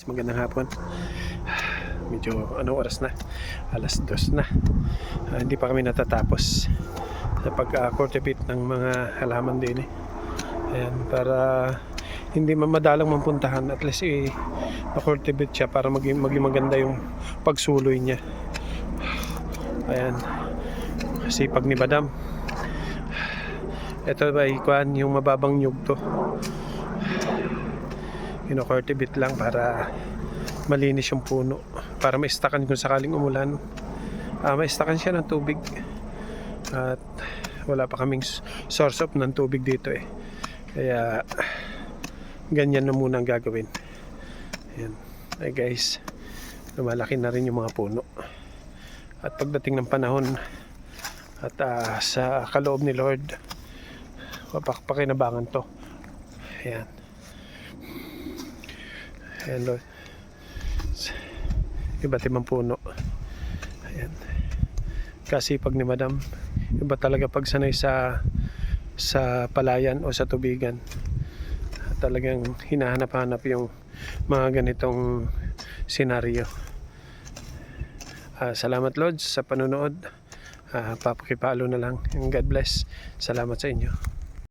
Magandang hapon. Medyo anong oras na? Alas 2 na. Hindi pa kami natatapos sa pag-cultivate ng mga halaman din Ayan, para hindi madalang mapuntahan, at least na-cultivate siya para maging maganda yung pagsuloy niya. Ayan, sipag ni Madam. Ito ba yung mababang nyug to. Cultivate lang para malinis yung puno, para maistakan kung sakaling umulan. Maistakan siya ng tubig, at wala pa kaming source of ng tubig dito kaya ganyan na muna ang gagawin. Ayan. Ay guys, lumalaki na rin yung mga puno, at pagdating ng panahon at sa kaloob ni Lord, mapakinabangan to. Ayan. Hello. Iba't ibang puno. Ayan. Kasi pag ni Madam, iba talaga pag sanay sa palayan o sa tubigan. Talagang hinahanap-hanap yung mga ganitong senaryo. Salamat Lord sa panonood. Papakipalo na lang. God bless. Salamat sa inyo.